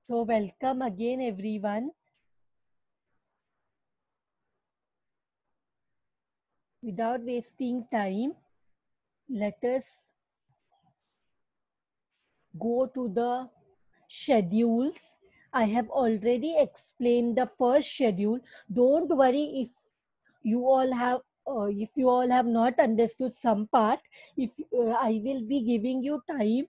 So welcome again everyone. Without wasting time, let us go to the schedules. I have already explained the first schedule. Don't worry you all have if you all have not understood some part. If I will be giving you time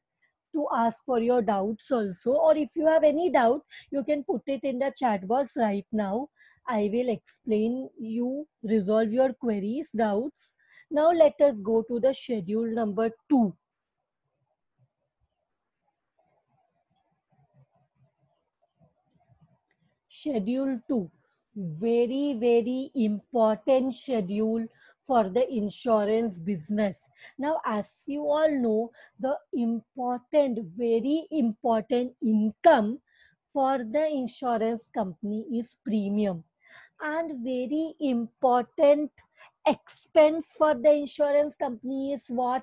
to ask for your doubts also, or if you have any doubt you can put it in the chat box right now. I will explain you, resolve your queries, doubts. Now let us go to the schedule number 2. Schedule 2, very important schedule for the insurance business. Now, as you all know, the very important income for the insurance company is premium, and very important expense for the insurance company is what?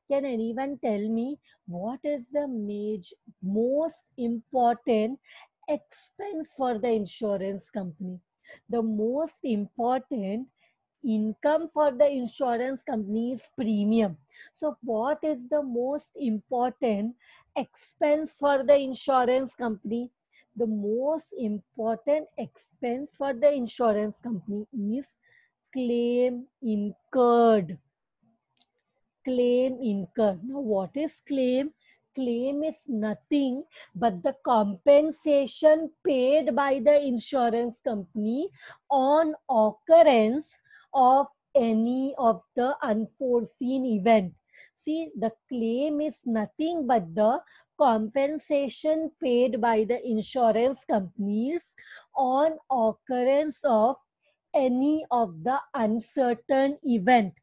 Can anyone tell me what is the most important expense for the insurance company? The most important income for the insurance company is premium. So what is the most important expense for the insurance company? The most important expense for the insurance company is claim incurred. Claim incurred. Now, what is claim? Claim is nothing but the compensation paid by the insurance company on occurrence of any of the unforeseen event. See, the claim is nothing but the compensation paid by the insurance companies on occurrence of any of the uncertain event.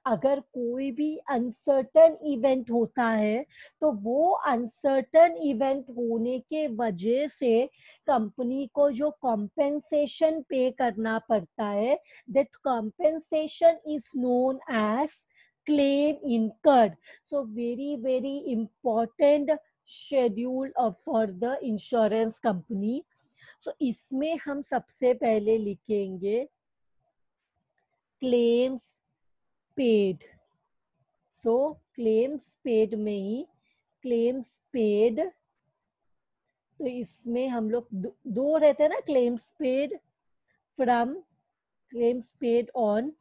अगर कोई भी uncertain event होता है तो वो uncertain event होने के वजह से कंपनी को जो कॉम्पेंसेशन पे करना पड़ता है, that compensation is known as claim incurred. So very important schedule for the insurance company. So इसमें हम सबसे पहले लिखेंगे claims paid. सो क्लेम्स पेड में ही क्लेम्स पेड, तो इसमें हम लोग दो रहते हैं ना, claims paid from, claims paid on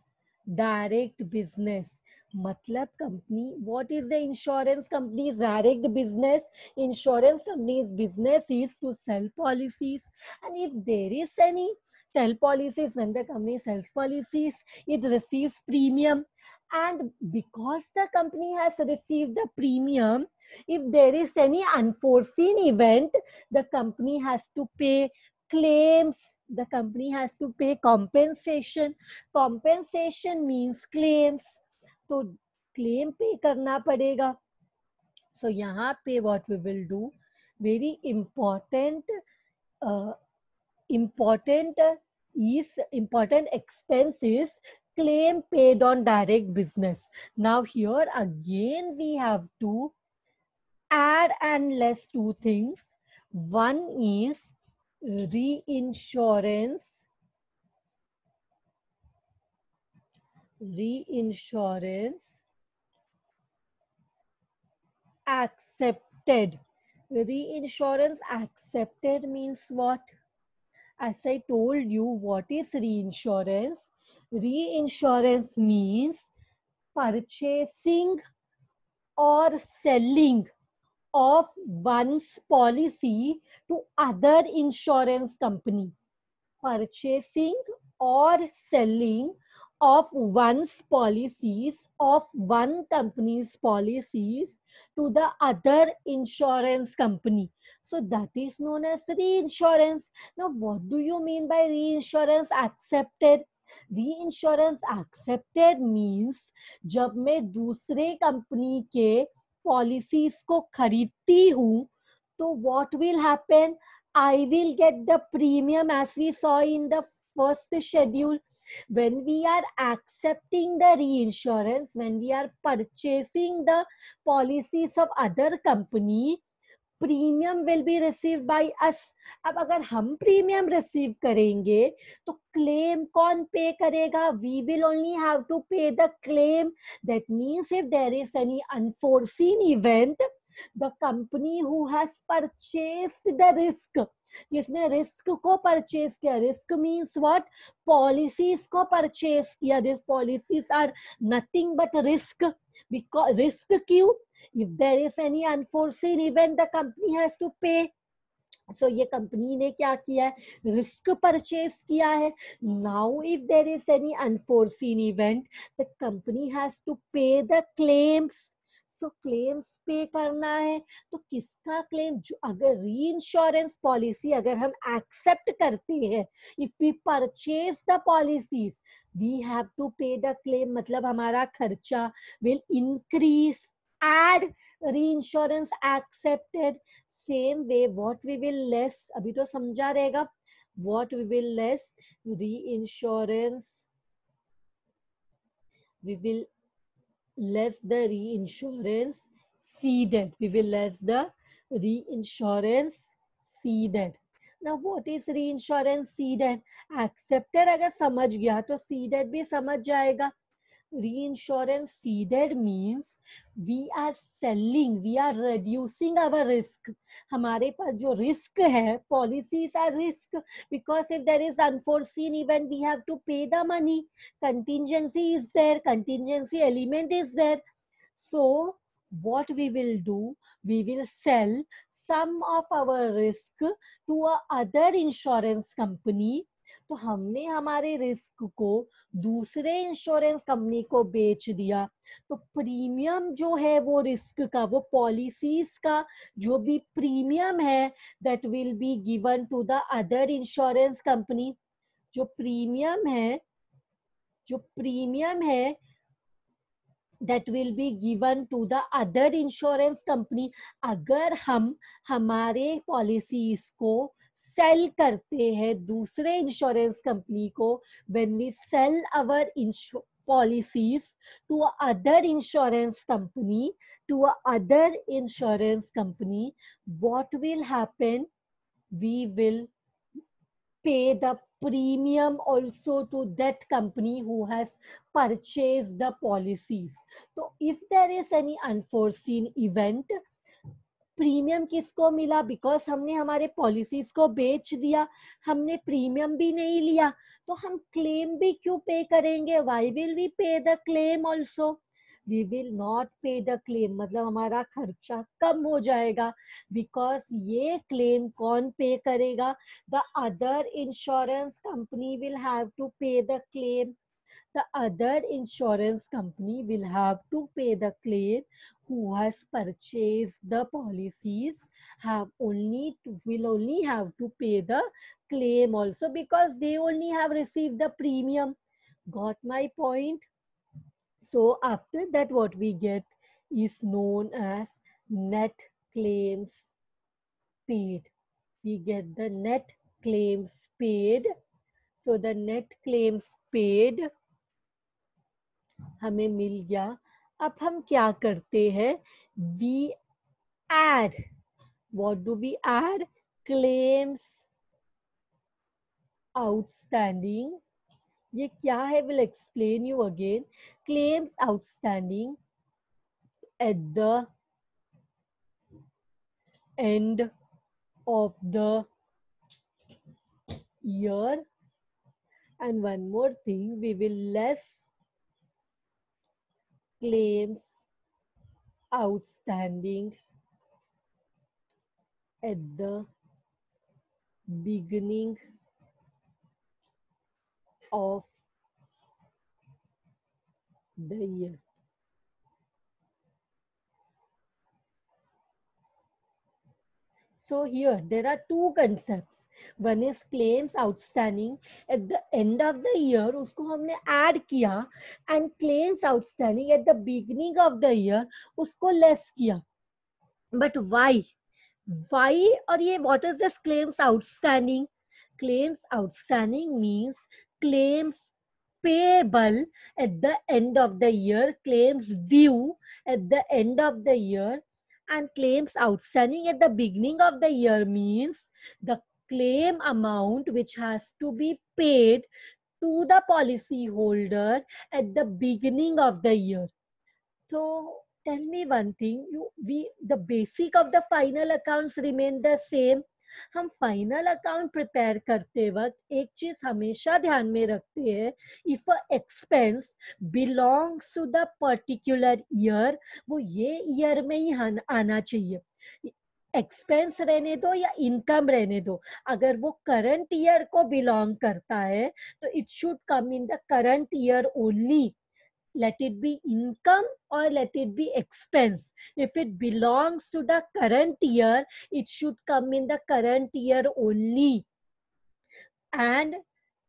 direct business. मतलब company, what is the insurance companies direct business? Insurance companies business is to sell policies, and if there is any sell policies, when the company sells policies, it receives premium. And because the company has received the premium, if there is any unforeseen event, the company has to pay claims, the company has to pay compensation. Compensation means claims, तो claim pay करना पड़ेगा. So यहाँ पे what we will do, very important important expenses, claim paid on direct business. Now here again we have to add and less two things. One is reinsurance accepted. Reinsurance accepted means what? As I told you, what is reinsurance? Reinsurance means purchasing or selling of one's policy to other insurance company. Purchasing or selling of one's policies, of one company's policies to the other insurance company. So that is known as reinsurance. Now, what do you mean by reinsurance accepted? Reinsurance accepted means जब मैं दूसरे company के policies को खरीदती हूँ, तो what will happen? I will get the premium as we saw in the first schedule. When we are accepting the reinsurance, when we are purchasing the policies of other company, premium will be receive by us. अब अगर हम premium receive करेंगे तो claim कौन pay करेगा? We will only have to pay the claim. That means if there is any unforeseen event, the company who has purchased the risk, जिसने risk को purchase किया, रिस्क मीन्स व्हाट? पॉलिसीज को purchase किया। This policies are nothing but risk. Because risk क्यों? if there is any unforeseen event the company has to pay. So ये company ने क्या किया है? रिस्क परचेज किया है। Now if there is any unforeseen event the company has to pay the claims. So claims pay करना है तो किसका क्लेम? जो अगर री इंश्योरेंस पॉलिसी अगर हम एक्सेप्ट करते हैं, if we purchase the policies we have to pay the claim, मतलब हमारा खर्चा will increase. Add reinsurance accepted, same way what we will less, अभी तो समझा रहेगा, what we will less reinsurance, we will less the reinsurance ceded, we will less the reinsurance ceded. Now what is reinsurance ceded? accepted अगर समझ गया तो ceded भी समझ जाएगा। reinsurance ceded means we are selling, we are reducing our risk। हमारे पास जो risk है, policies are risk because if there is unforeseen event we have to pay the money, contingency is there, contingency element is there। So what we will do, we will sell some of our risk to a other insurance company। तो हमने हमारे risk को दूसरे insurance company को बेच दिया। तो premium जो है वो रिस्क का, वो पॉलिसीज का जो भी प्रीमियम है that will be given to the other insurance company. जो प्रीमियम है that will be given to the other insurance company। अगर हम हमारे पॉलिसीज को सेल करते हैं दूसरे इंश्योरेंस कंपनी को, when we sell our policies to other insurance company, what will happen? We will pay the premium also to that company who has purchased the policies। तो if there is any unforeseen event, premium किसको मिला? Because हमने हमारे policies को बेच दिया, हमने premium भी नहीं लिया, तो हम क्लेम भी क्यों पे करेंगे? Why will we pay the claim also? We will not pay the claim, मतलब हमारा खर्चा कम हो जाएगा। बिकॉज ये क्लेम कौन पे करेगा? The other insurance company will have to pay the claim. The other insurance company will have to pay the claim who has purchased the policies will only have to pay the claim also because they only have received the premium। Got my point? So after that what we get is known as net claims paid। We get the net claims paid। So the net claims paid हमें मिल गया। अब हम क्या करते हैं? We add, what do we add? Claims outstanding. ये क्या है? Will explain you again. Claims outstanding at the end of the year, and one more thing, we will less claims outstanding at the beginning of the year। So here there are two concepts। One is claims outstanding at the end of the year, उसको हमने add किया, and claims outstanding at the beginning of the year, उसको less किया। But why? और ये what is this claims outstanding? Claims outstanding means claims payable at the end of the year, claims due at the end of the year, And claims outstanding at the beginning of the year means the claim amount which has to be paid to the policy holder at the beginning of the year. So tell me one thing, the basic of the final accounts remain the same. हम final account prepare करते वक्त एक चीज हमेशा ध्यान में रखते हैं, if a expense belongs to the particular year, वो ये ईयर में ही आना चाहिए. एक्सपेंस रहने दो या इनकम रहने दो, अगर वो करंट ईयर को बिलोंग करता है तो it should come in the current year only. Let it be income or let it be expense. If it belongs to the current year, it should come in the current year only. And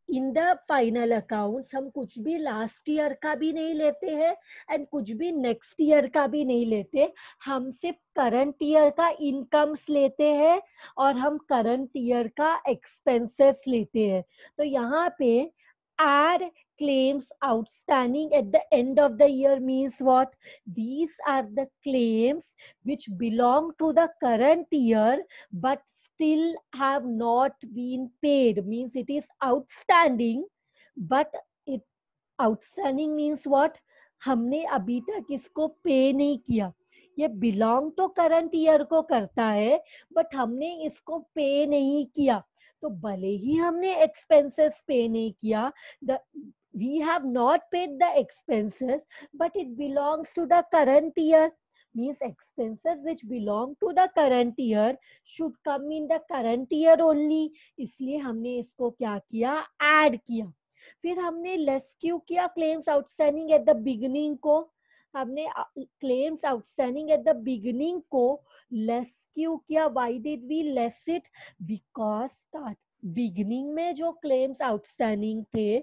in the final accounts हम कुछ भी last year का भी नहीं लेते हैं and कुछ भी नेक्स्ट ईयर का भी नहीं लेते. हम सिर्फ करंट ईयर का इनकम्स लेते हैं और हम करंट ईयर का एक्सपेंसेस लेते हैं. तो यहाँ पे add claims outstanding at the end of the year means what? These are the claims which belong to the current year but still have not been paid, means it is outstanding. But it outstanding means what? हमने अभी तक इसको पे नहीं किया. ये belong तो current year को करता है बट हमने इसको पे नहीं किया. तो भले ही हमने एक्सपेंसेस पे नहीं किया, the we have not paid the expenses but it belongs to the current year, means expenses which belong to the current year should come in the current year only. इसलिए हमने इसको क्या किया, ऐड किया. फिर हमने लेस क्यों किया claims outstanding at the beginning को, हमने claims outstanding at the beginning को लेस क्यों किया, why did we less it? Because beginning में जो क्लेम्स आउटस्टैंडिंग थे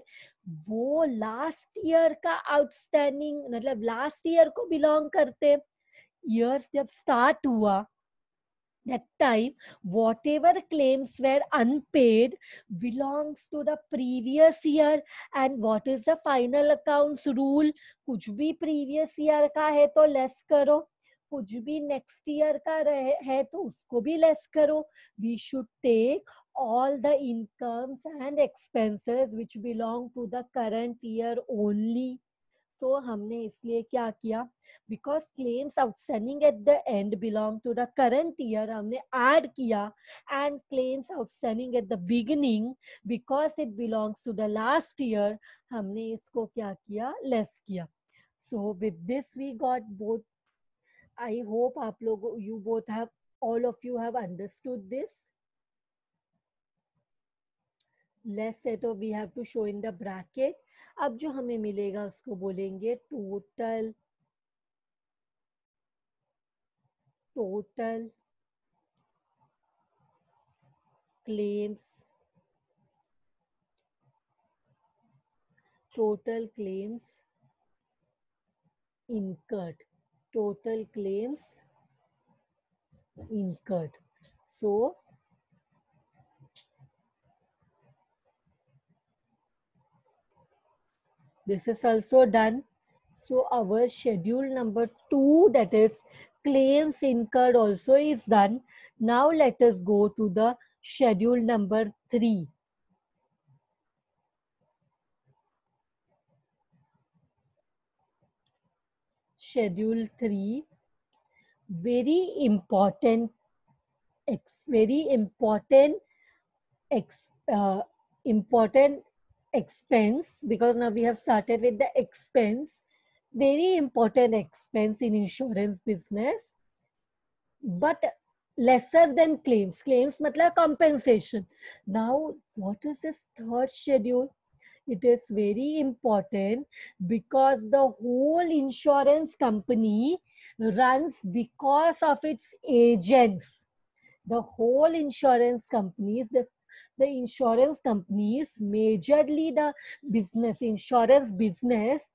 वो लास्ट ईयर का आउटस्टैंडिंग, मतलब लास्ट ईयर को बिलोंग करते. ईयर जब स्टार्ट हुआ, that time whatever claims were unpaid belongs to the previous year. And what is the final accounts rule? कुछ भी previous year का है तो less करो, कुछ भी next year का है तो उसको भी less करो. We should take all the incomes and expenses which belong to the current year only. तो हमने इसलिए क्या किया, because claims outstanding at the end belong to the current year, हमने ऐड किया. And claims outstanding at the beginning because it belongs to the last year, हमने इसको क्या किया, लेस किया. So with this we got both. I hope आप लोग, you both have, all of you have understood this. Less है तो we have to show in the bracket. अब जो हमें मिलेगा उसको बोलेंगे total claims incurred. So this is also done. So our schedule number 2, that is claims incurred, also is done. Now let us go to the schedule number 3. Schedule 3, very important expense, because now we have started with the expense. Very important expense in insurance business, but lesser than claims. Claims matlab compensation. Now what is this third schedule? It is very important because the whole insurance company runs because of its agents. The whole insurance companies, the insurance companies, majorly the insurance business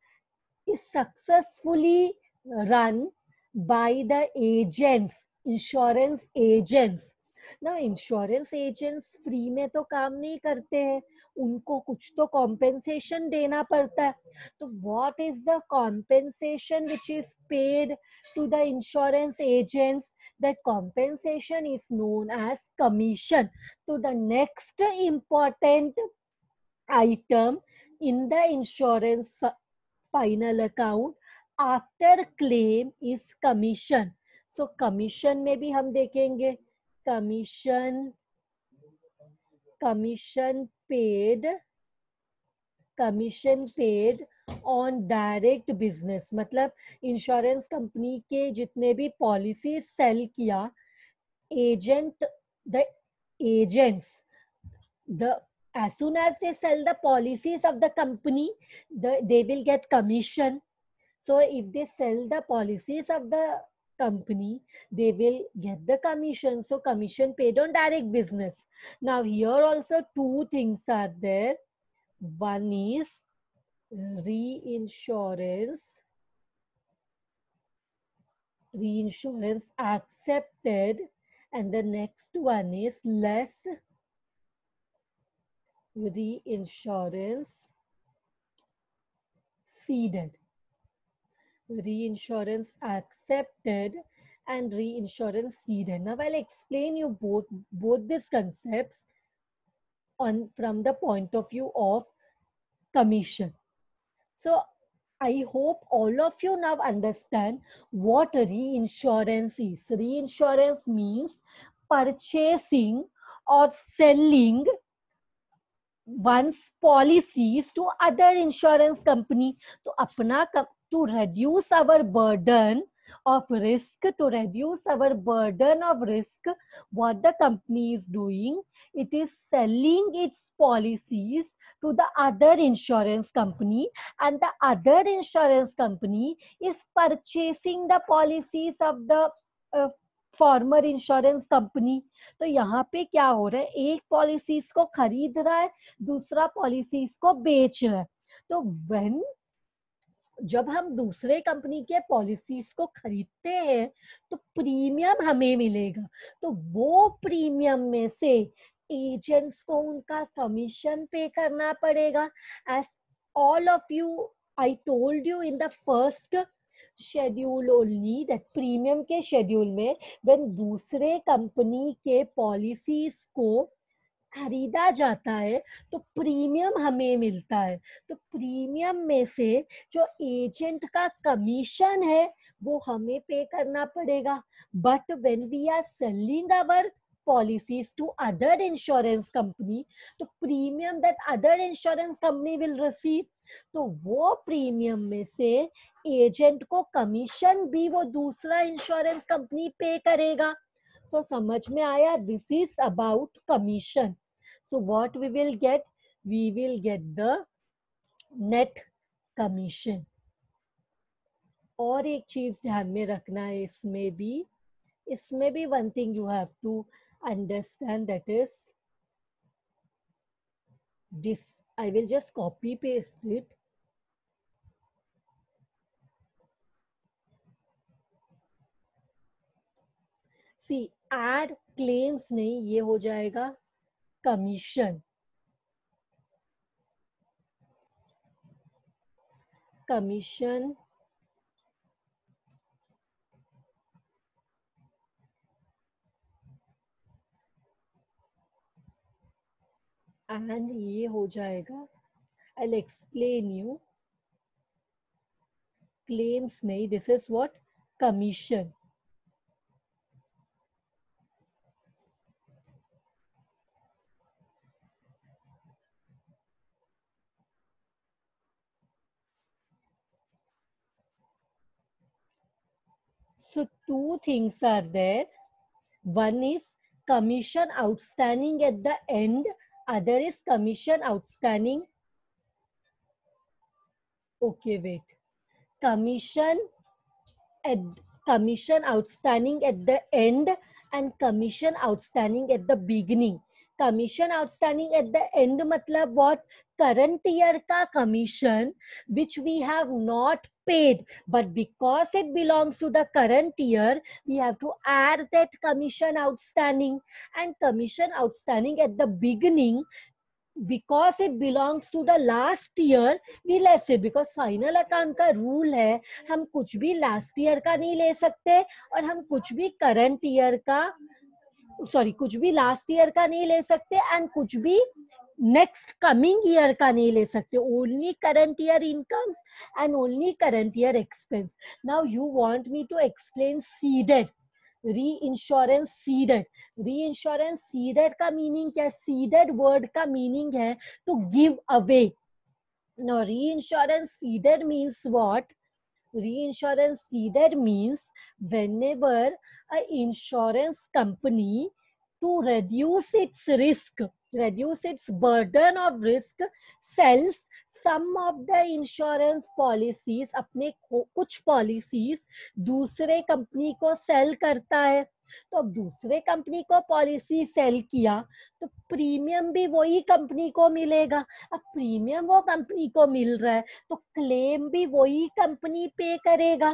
is successfully run by the agents, insurance agents. Now insurance agents free में तो काम नहीं करते हैं, उनको कुछ तो compensation देना पड़ता है. तो what is the compensation which is paid to the insurance agents? That compensation is known as commission. So the next important item in the insurance final account after claim is commission. So commission में भी हम देखेंगे commission, commission paid, commission paid on direct business. मतलब insurance company के जितने भी policy cell किया, agent, the agents, the as soon as they sell the policies of the company, they will get commission. So if they sell the policies of the company, they will get the commission. So commission paid on direct business. Now here also two things are there. One is reinsurance, reinsurance accepted, and the next one is less reinsurance ceded. Reinsurance accepted and reinsurance ceded. Now I'll explain you both these concepts on from the point of view of commission. So I hope all of you now understand what reinsurance is. Reinsurance means purchasing or selling one's policies to other insurance company. तो अपना to reduce our burden of risk, to reduce our burden of risk, what the company is doing, it is selling its policies to the other insurance company, and the other insurance company is purchasing the policies of the farmer insurance company. तो यहाँ पे क्या हो रहा है, एक policies को खरीद रहा है, दूसरा पॉलिसीज को बेच रहा है. तो व्हेन जब हम दूसरे कंपनी के पॉलिसीज को खरीदते हैं तो प्रीमियम हमें मिलेगा. तो वो प्रीमियम में से एजेंट्स को उनका कमीशन पे करना पड़ेगा. As all of you I told you in the first schedule only that premium के शेड्यूल में व्हेन दूसरे कंपनी के पॉलिसीज को खरीदा जाता है तो प्रीमियम हमें मिलता है. तो प्रीमियम में से जो एजेंट का कमीशन है वो हमें पे करना पड़ेगा. But when we are selling our policies to other insurance company, तो premium that other insurance company will receive, तो वो प्रीमियम में से एजेंट को कमीशन भी वो दूसरा इंश्योरेंस कंपनी पे करेगा. तो समझ में आया? This is about commission. So what we will get the net commission. और एक चीज ध्यान में रखना है, इसमें भी one thing you have to understand, that is this. I will just copy paste it. See, add claims नहीं, ये हो जाएगा commission. Commission and ये हो जाएगा, I'll explain you. Claims नहीं, this is what? Commission. So two things are there. One is commission outstanding at the end, other is commission outstanding. Okay, wait. Commission outstanding at the end and commission outstanding at the beginning. Commission outstanding at the end मतलब what? Current year का commission which we have not paid, but because it belongs to the current year, we have to add that commission outstanding. And commission outstanding at the beginning because it belongs to the last year we less it, because final account का rule है हम कुछ भी last year का नहीं ले सकते और हम कुछ भी करंट ईयर का कुछ भी लास्ट ईयर का नहीं ले सकते एंड कुछ भी नेक्स्ट कमिंग ईयर का नहीं ले सकते. Only current year incomes and only current year expense. Now you want me to explain ceded reinsurance. Ceded का मीनिंग क्या है? सीडेड वर्ड का मीनिंग है to give away. Now reinsurance ceded means what? Reinsurance ceded means whenever a insurance company, to reduce its risk, reduce its burden of risk, sells some of the insurance policies, अपने कुछ policies दूसरे company को cell करता है. तो अब दूसरे company को पॉलिसी सेल किया तो प्रीमियम भी वही कंपनी को मिलेगा. अब प्रीमियम वो कंपनी को मिल रहा है तो क्लेम भी वही कंपनी पे करेगा.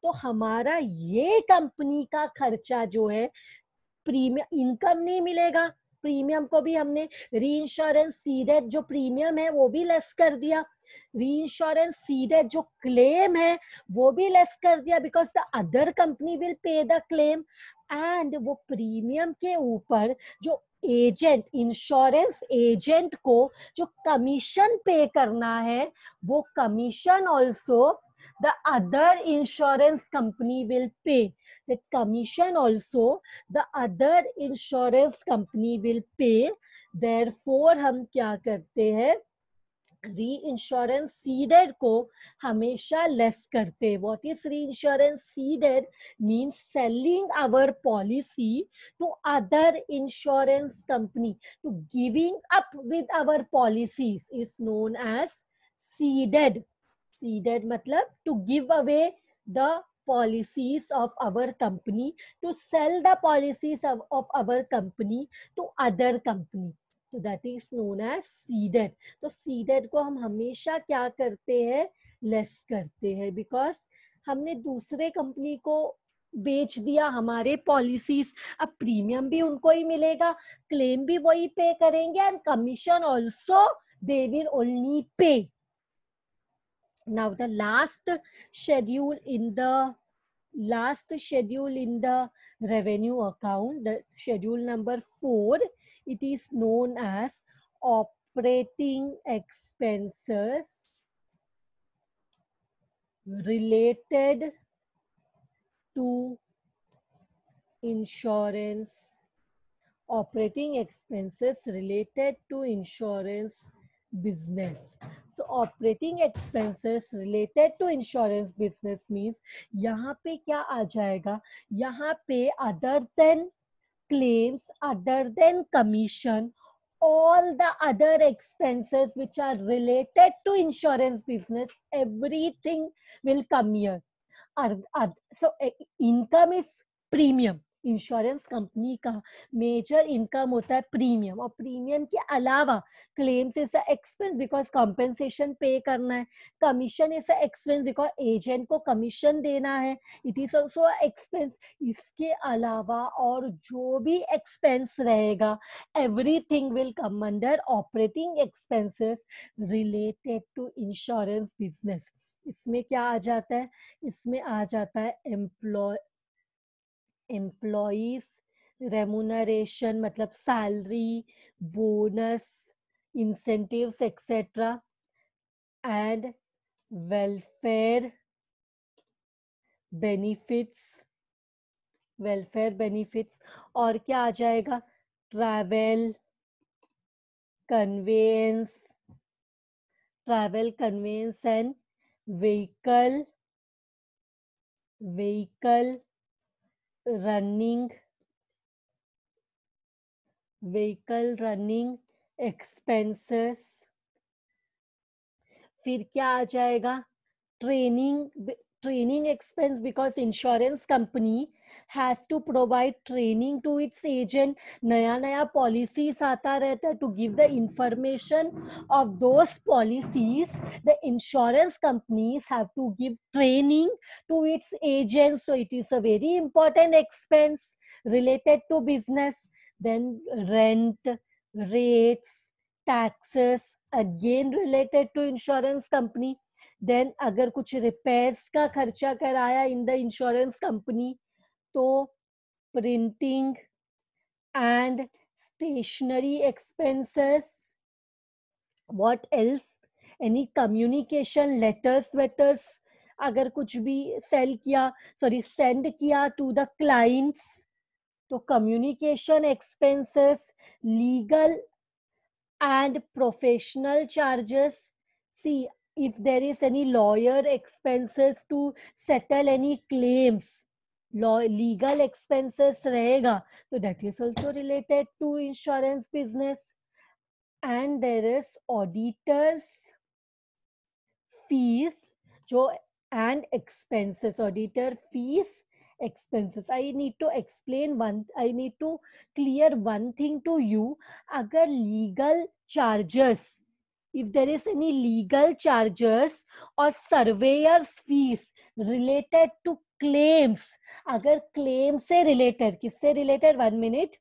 तो हमारा ये कंपनी का खर्चा जो है, प्रीमियम इनकम नहीं मिलेगा. प्रीमियम को भी हमने री इंश्योरेंस सीडेड जो प्रीमियम है वो भी लेस कर दिया. री इंश्योरेंस सीडेड जो क्लेम है वो भी लेस कर दिया because the other company will pay the claim. And वो प्रीमियम के ऊपर जो एजेंट, इंश्योरेंस एजेंट को जो कमीशन पे करना है वो commission also the other insurance company will pay. That commission also the other insurance company will pay. Therefore हम क्या करते हैं? री इंश्योरेंस सीडेड को हमेशा लेस करते. What is reinsurance ceded? Means selling our policy to other insurance company, to giving up with our policies is known as ceded. Ceded मतलब to give away the policies of our company, to sell the policies of our company to other company. तो that is known as ceded. तो ceded को हम हमेशा क्या करते हैं? Less करते हैं बिकॉज हमने दूसरे कंपनी को बेच दिया हमारे पॉलिसीज. अब प्रीमियम भी उनको ही मिलेगा, क्लेम भी वही पे करेंगे and commission also they will only pay. Now the last schedule in the revenue account, the schedule number 4, it is known as operating expenses related to insurance. Operating expenses related to insurance business. So operating expenses related to insurance business means यहाँ पे क्या आ जाएगा? यहाँ पे other than claims, other than commission, all the other expenses which are related to insurance business, everything will come here. So income is premium. Insurance company का major income होता है प्रीमियम, और प्रीमियम के अलावा claims is expense because compensation पे करना है. Commission is expense because agent को कमीशन देना है, इट इज ऑल्सो एक्सपेंस. इसके अलावा और जो भी एक्सपेंस रहेगा everything will come under operating expenses related to insurance business. इसमें क्या आ जाता है? इसमें आ जाता है एम्प्लॉइज रेमुनरेशन मतलब salary, bonus, incentives etcetera, and welfare benefits. और क्या आ जाएगा? Travel conveyance and vehicle running expenses. फिर क्या आ जाएगा? Training expense because insurance company has to provide training to its agent. नया policies आता रहता है. To give the information of those policies, the insurance companies have to give training to its agents. So it is a very important expense related to business. Then rent, rates, taxes again related to insurance company. Then अगर कुछ repairs का खर्चा कराया in the insurance company तो printing and stationery expenses. What else? Any communication letters अगर कुछ भी send किया to the clients तो communication expenses. Legal and professional charges. See, if there is any lawyer expenses to settle any claims, legal expenses रहेगा, so that is also related to insurance business. And there is auditors fees जो and expenses. Auditor fees, expenses. I need to clear one thing to you. अगर legal charges, if there is any legal charges or surveyor's fees related to claims, अगर claim से related, किससे related, 1 minute,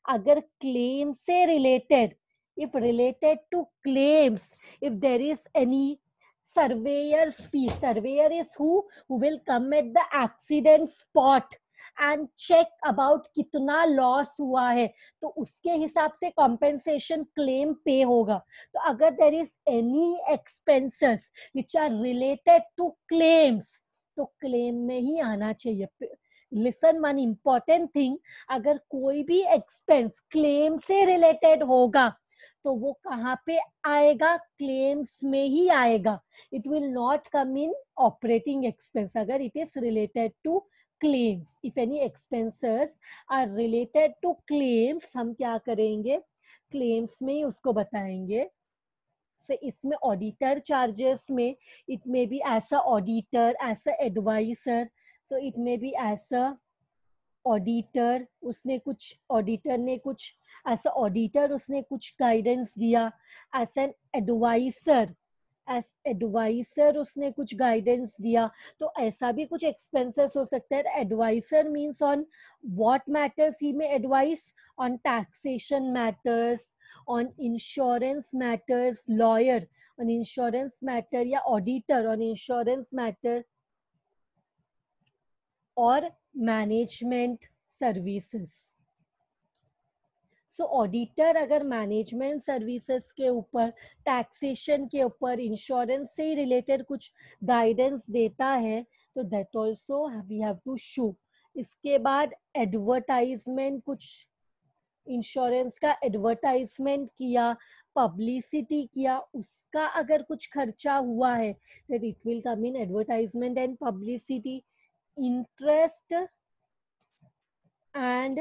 अगर claim से related, if related to claims, if there is any surveyor's fee, surveyor is who will come at the accident spot and check about कितना loss हुआ है, तो उसके हिसाब से compensation claim pay होगा. तो अगर there is any expenses which are related to claims, तो claim में ही आना चाहिए. Listen, one important thing, अगर कोई भी एक्सपेंस क्लेम से रिलेटेड होगा तो वो कहाँ पे आएगा, क्लेम्स में ही आएगा. It will not come in operating expense अगर it is related to claims. If any expenses are related to claims, हम क्या करेंगे, क्लेम्स में ही उसको बताएंगे. So इसमें ऑडिटर चार्जेस में it may be as a auditor, as a advisor. So it may be as a auditor, उसने कुछ ऑडिटर ने कुछ एज अ ऑडिटर उसने कुछ गाइडेंस दिया. As an advisor, as advisor उसने कुछ गाइडेंस दिया. तो ऐसा भी कुछ एक्सपेंसेस हो सकता है. Adviser means on what matters he में advice, on taxation matters, on insurance matters, lawyer on insurance matter, या ऑडिटर ऑन इंश्योरेंस मैटर, और मैनेजमेंट सर्विसेज. सो ऑडिटर अगर मैनेजमेंट सर्विसेज के ऊपर, टैक्सेशन के ऊपर, इंश्योरेंस से रिलेटेड कुछ गाइडेंस देता है तो that also we have to show. इसके बाद एडवर्टाइजमेंट, कुछ इंश्योरेंस का एडवर्टाइजमेंट किया, पब्लिसिटी किया, उसका अगर कुछ खर्चा हुआ है that it will come in advertisement and publicity. Interest and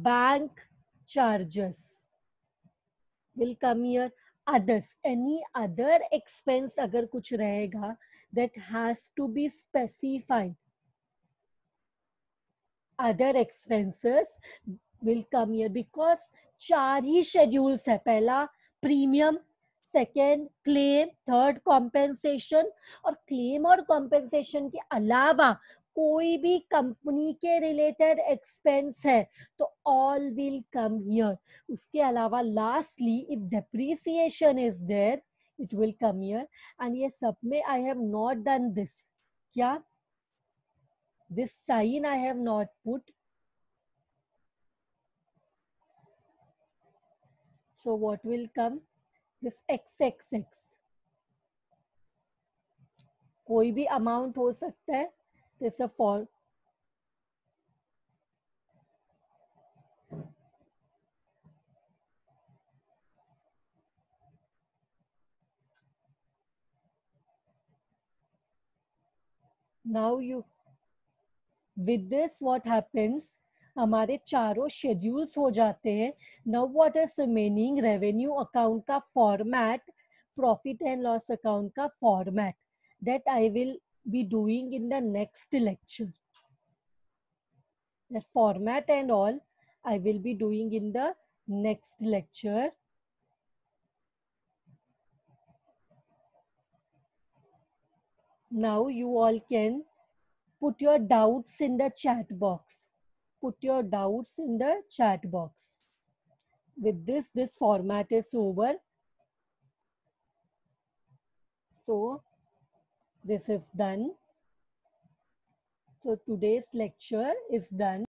bank charges will come here. Others, any other expense अगर कुछ रहेगा that has to be specified. Other expenses will come here because 4 he schedules है. पहला premium, second claim, third compensation. और claim और compensation के अलावा कोई भी कंपनी के रिलेटेड एक्सपेंस है तो ऑल विल कम हियर. उसके अलावा lastly if depreciation is there it will come here. And ये सब में I have not done this. क्या this sign I have not put. So what will come? This XXX. कोई भी amount हो सकता है. This a for. Now you, with this what happens, हमारे चारों शेड्यूल्स हो जाते हैं. Now what is remaining, revenue account का format, profit and loss account का format, that I will be doing in the next lecture. The format and all I will be doing in the next lecture. Now you all can put your doubts in the chat box. Put your doubts in the chat box. with this format is over. So this is done. So today's lecture is done.